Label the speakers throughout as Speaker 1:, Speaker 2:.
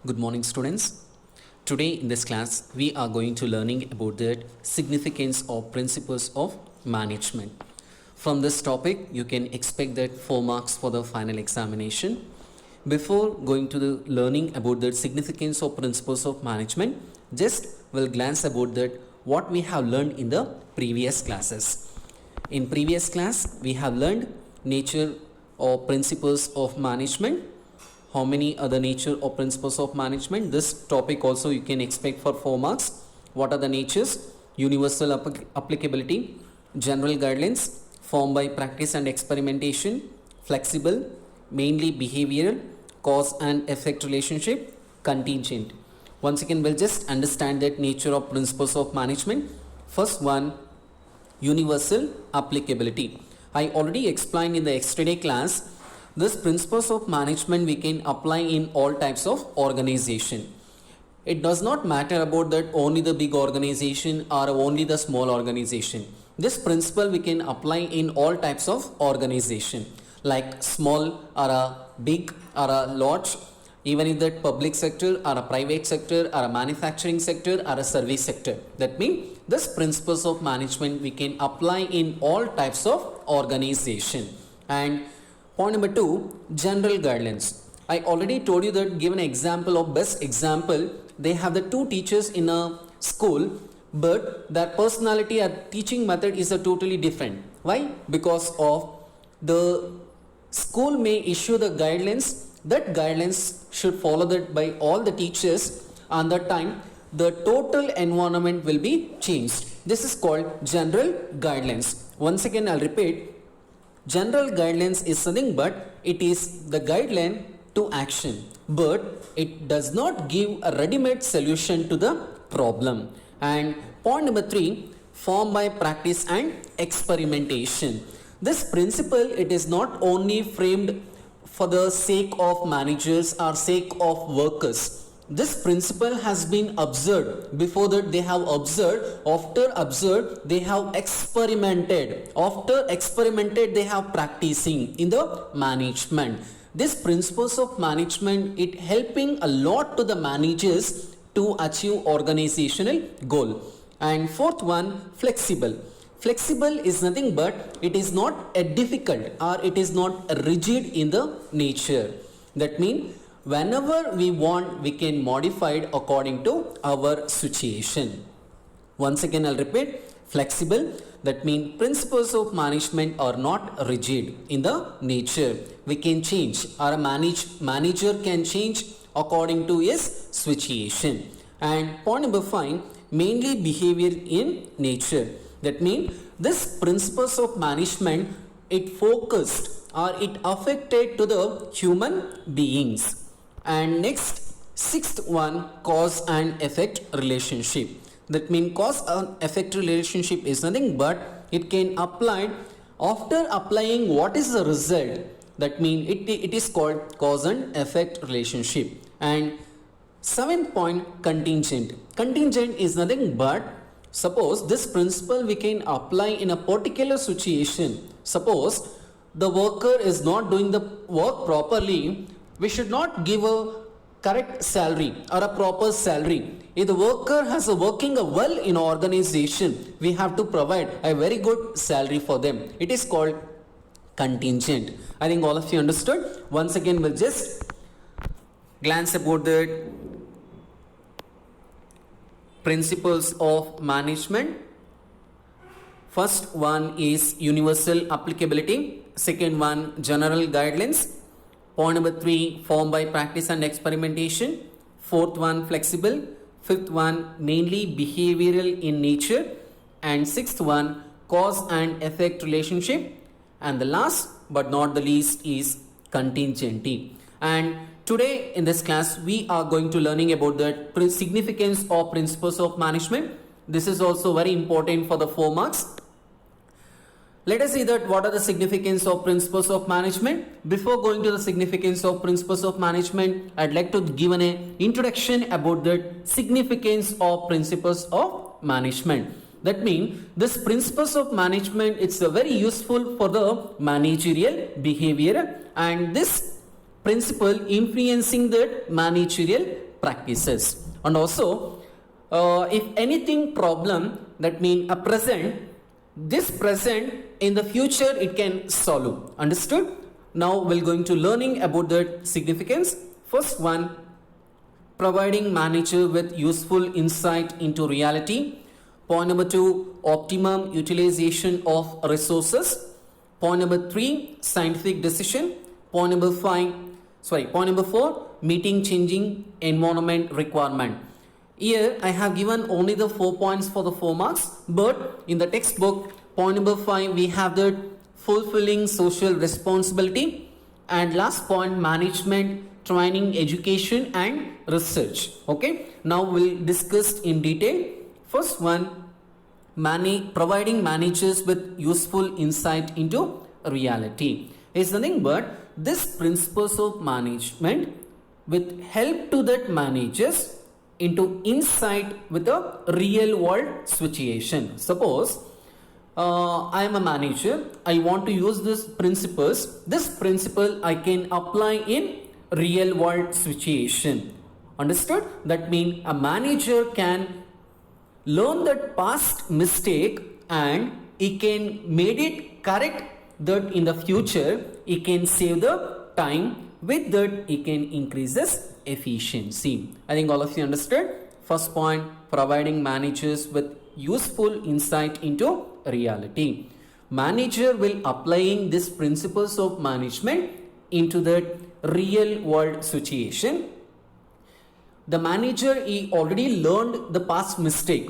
Speaker 1: Good morning, students. Today in this class, we are going to learning about the significance of principles of management. From this topic, you can expect that 4 marks for the final examination. Before going to the learning about the significance of principles of management, just will glance about that what we have learned in the previous classes. In previous class, we have learned nature or principles of management. How many other nature or principles of management? This topic also you can expect for 4 marks. What are the natures? Universal applicability, general guidelines, formed by practice and experimentation, flexible, mainly behavioral, cause and effect relationship, contingent. Once again, we'll just understand that nature of principles of management. First one, universal applicability. I already explained in the yesterday class. This principles of management we can apply in all types of organization. It does not matter about that only the big organization or only the small organization. This principle we can apply in all types of organization, like small or a big or a large, even in that public sector or a private sector or a manufacturing sector or a service sector. That means this principles of management we can apply in all types of organization. And point number 2, general guidelines. I already told you that given an example of best example, they have the 2 teachers in a school, but their personality and teaching method is a totally different. Why? Because of the school may issue the guidelines, that guidelines should follow that by all the teachers, and that time the total environment will be changed. This is called general guidelines. Once again, I'll repeat. General guidelines is nothing but it is the guideline to action, but it does not give a ready-made solution to the problem. And point number 3, formed by practice and experimentation. This principle, it is not only framed for the sake of managers or sake of workers. This principle has been observed. Before that they have observed, after observed they have experimented, after experimented they have practicing in the management. These principles of management, it helping a lot to the managers to achieve organizational goal. And fourth one, flexible. Flexible is nothing but it is not a difficult or it is not rigid in the nature. That means whenever we want, we can modify it according to our situation. Once again, I'll repeat, flexible. That means principles of management are not rigid in the nature. We can change, or a manager can change according to his situation. And point number 5, mainly behavior in nature. That means this principles of management, it focused or it affected to the human beings. And next, 6th one, cause and effect relationship. That means cause and effect relationship is nothing but it can apply after applying what is the result. That means it is called cause and effect relationship. And 7th point, contingent. Contingent is nothing but suppose this principle we can apply in a particular situation. Suppose the worker is not doing the work properly, we should not give a correct salary or a proper salary. If the worker has a working well in an organization, we have to provide a very good salary for them. It is called contingent. I think all of you understood. Once again, we'll just glance about the principles of management. First one is universal applicability. Second one, general guidelines. Point number 3, formed by practice and experimentation. Fourth one, flexible. Fifth one, mainly behavioral in nature. And 6th one, cause and effect relationship. And the last but not the least is contingency. And today in this class, we are going to learning about the significance of principles of management. This is also very important for the 4 marks. Let us see that what are the significance of principles of management. Before going to the significance of principles of management, I'd like to give an introduction about the significance of principles of management. That means this principles of management, it's very useful for the managerial behavior, and this principle influencing the managerial practices. And also, if anything problem, that mean a present, this present in the future it can solve. Understood? Now we're going to learning about the significance. First one, providing manager with useful insight into reality. Point number 2, optimum utilization of resources. Point number 3, scientific decision. Point number 4, meeting changing environment requirement. Here I have given only the 4 points for the 4 marks, but in the textbook, point number 5, we have the fulfilling social responsibility, and last point, management, training, education and research. Okay, now we'll discuss in detail. First one, providing managers with useful insight into reality is nothing but this principles of management with help to that managers into insight with a real world situation. Suppose I am a manager, I want to use this principles. This principle I can apply in real world situation. Understood? That means a manager can learn that past mistake and he can made it correct, that in the future he can save the time, with that he can increase this efficiency. I think all of you understood. First point, providing managers with useful insight into reality. Manager will applying these principles of management into the real world situation. The manager, he already learned the past mistake.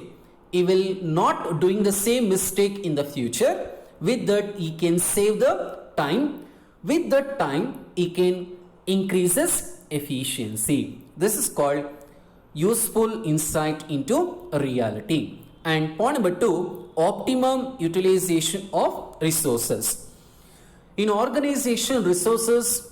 Speaker 1: He will not doing the same mistake in the future. With that he can save the time. With that time he can increases efficiency. This is called useful insight into reality. And point number 2, optimum utilization of resources. In organization, resources,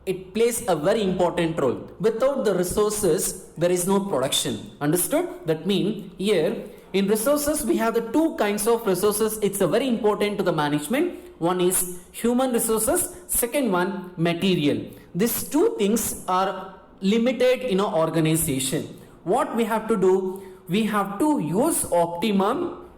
Speaker 1: it plays a very important role. Without the resources, there is no production. Understood? That means here in resources we have the 2 kinds of resources. It's a very important to the management. One is human resources, second one material. These 2 things are limited in our organization. What we have to do? We have to use optimum,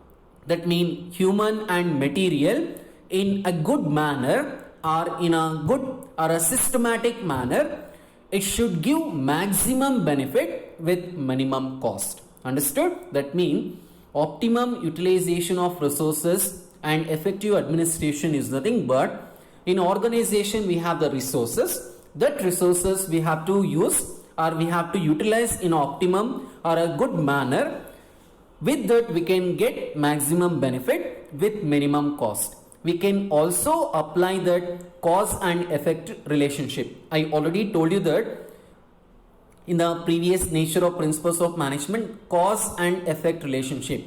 Speaker 1: that means human and material, in a good manner or in a good or a systematic manner. It should give maximum benefit with minimum cost. Understood? That means optimum utilization of resources and effective administration is nothing but, in organization we have the resources. That resources we have to use or we have to utilize in optimum or a good manner. With that we can get maximum benefit with minimum cost. We can also apply that cause and effect relationship. I already told you that in the previous nature of principles of management, cause and effect relationship.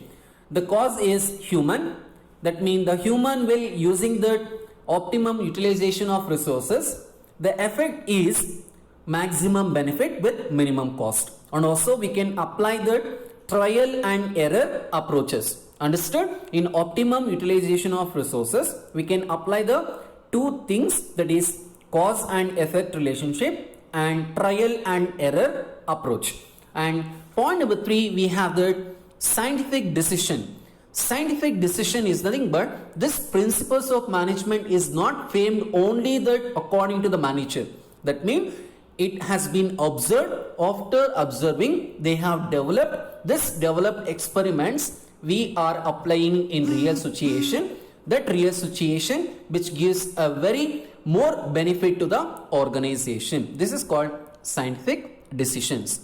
Speaker 1: The cause is human. That means the human will using the optimum utilization of resources. The effect is maximum benefit with minimum cost. And also we can apply the trial and error approaches. Understood? In optimum utilization of resources, we can apply the 2 things, that is cause and effect relationship and trial and error approach. And point number 3, we have the scientific decision. Scientific decision is nothing but this principles of management is not framed only that according to the manager. That means it has been observed. After observing, they have developed experiments we are applying in real situation. That real situation which gives a very more benefit to the organization. This is called scientific decisions.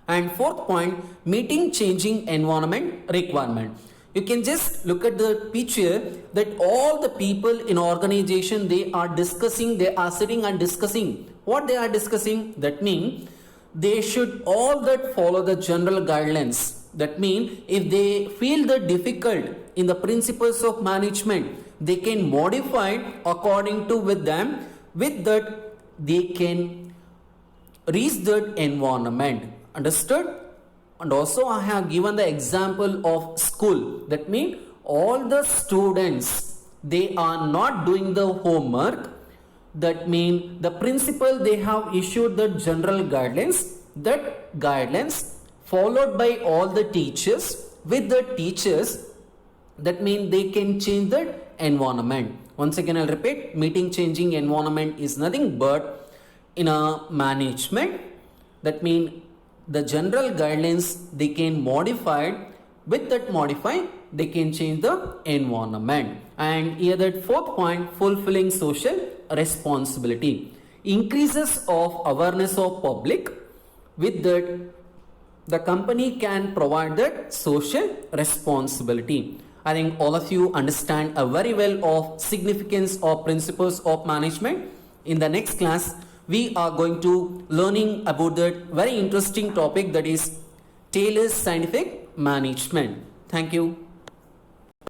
Speaker 1: And 4th point, meeting changing environment requirement. You can just look at the picture that all the people in organization, they are sitting and discussing. What they are discussing? That means they should all that follow the general guidelines. That means if they feel the difficult in the principles of management, they can modify according to with them. With that they can reach that environment. Understood? And also I have given the example of school. That means all the students, they are not doing the homework. That means the principal, they have issued the general guidelines. that guidelines followed by all the teachers with the teachers, that means they can change the environment. Once again I'll repeat, meeting changing environment is nothing but in a management, that means the general guidelines they can modify, with that modify they can change the environment. And here that fourth point, fulfilling social responsibility, increases of awareness of public, with that the company can provide that social responsibility. I think all of you understand very well of significance of principles of management. In the next class we are going to learning about that very interesting topic, that is Taylor's scientific management. Thank you.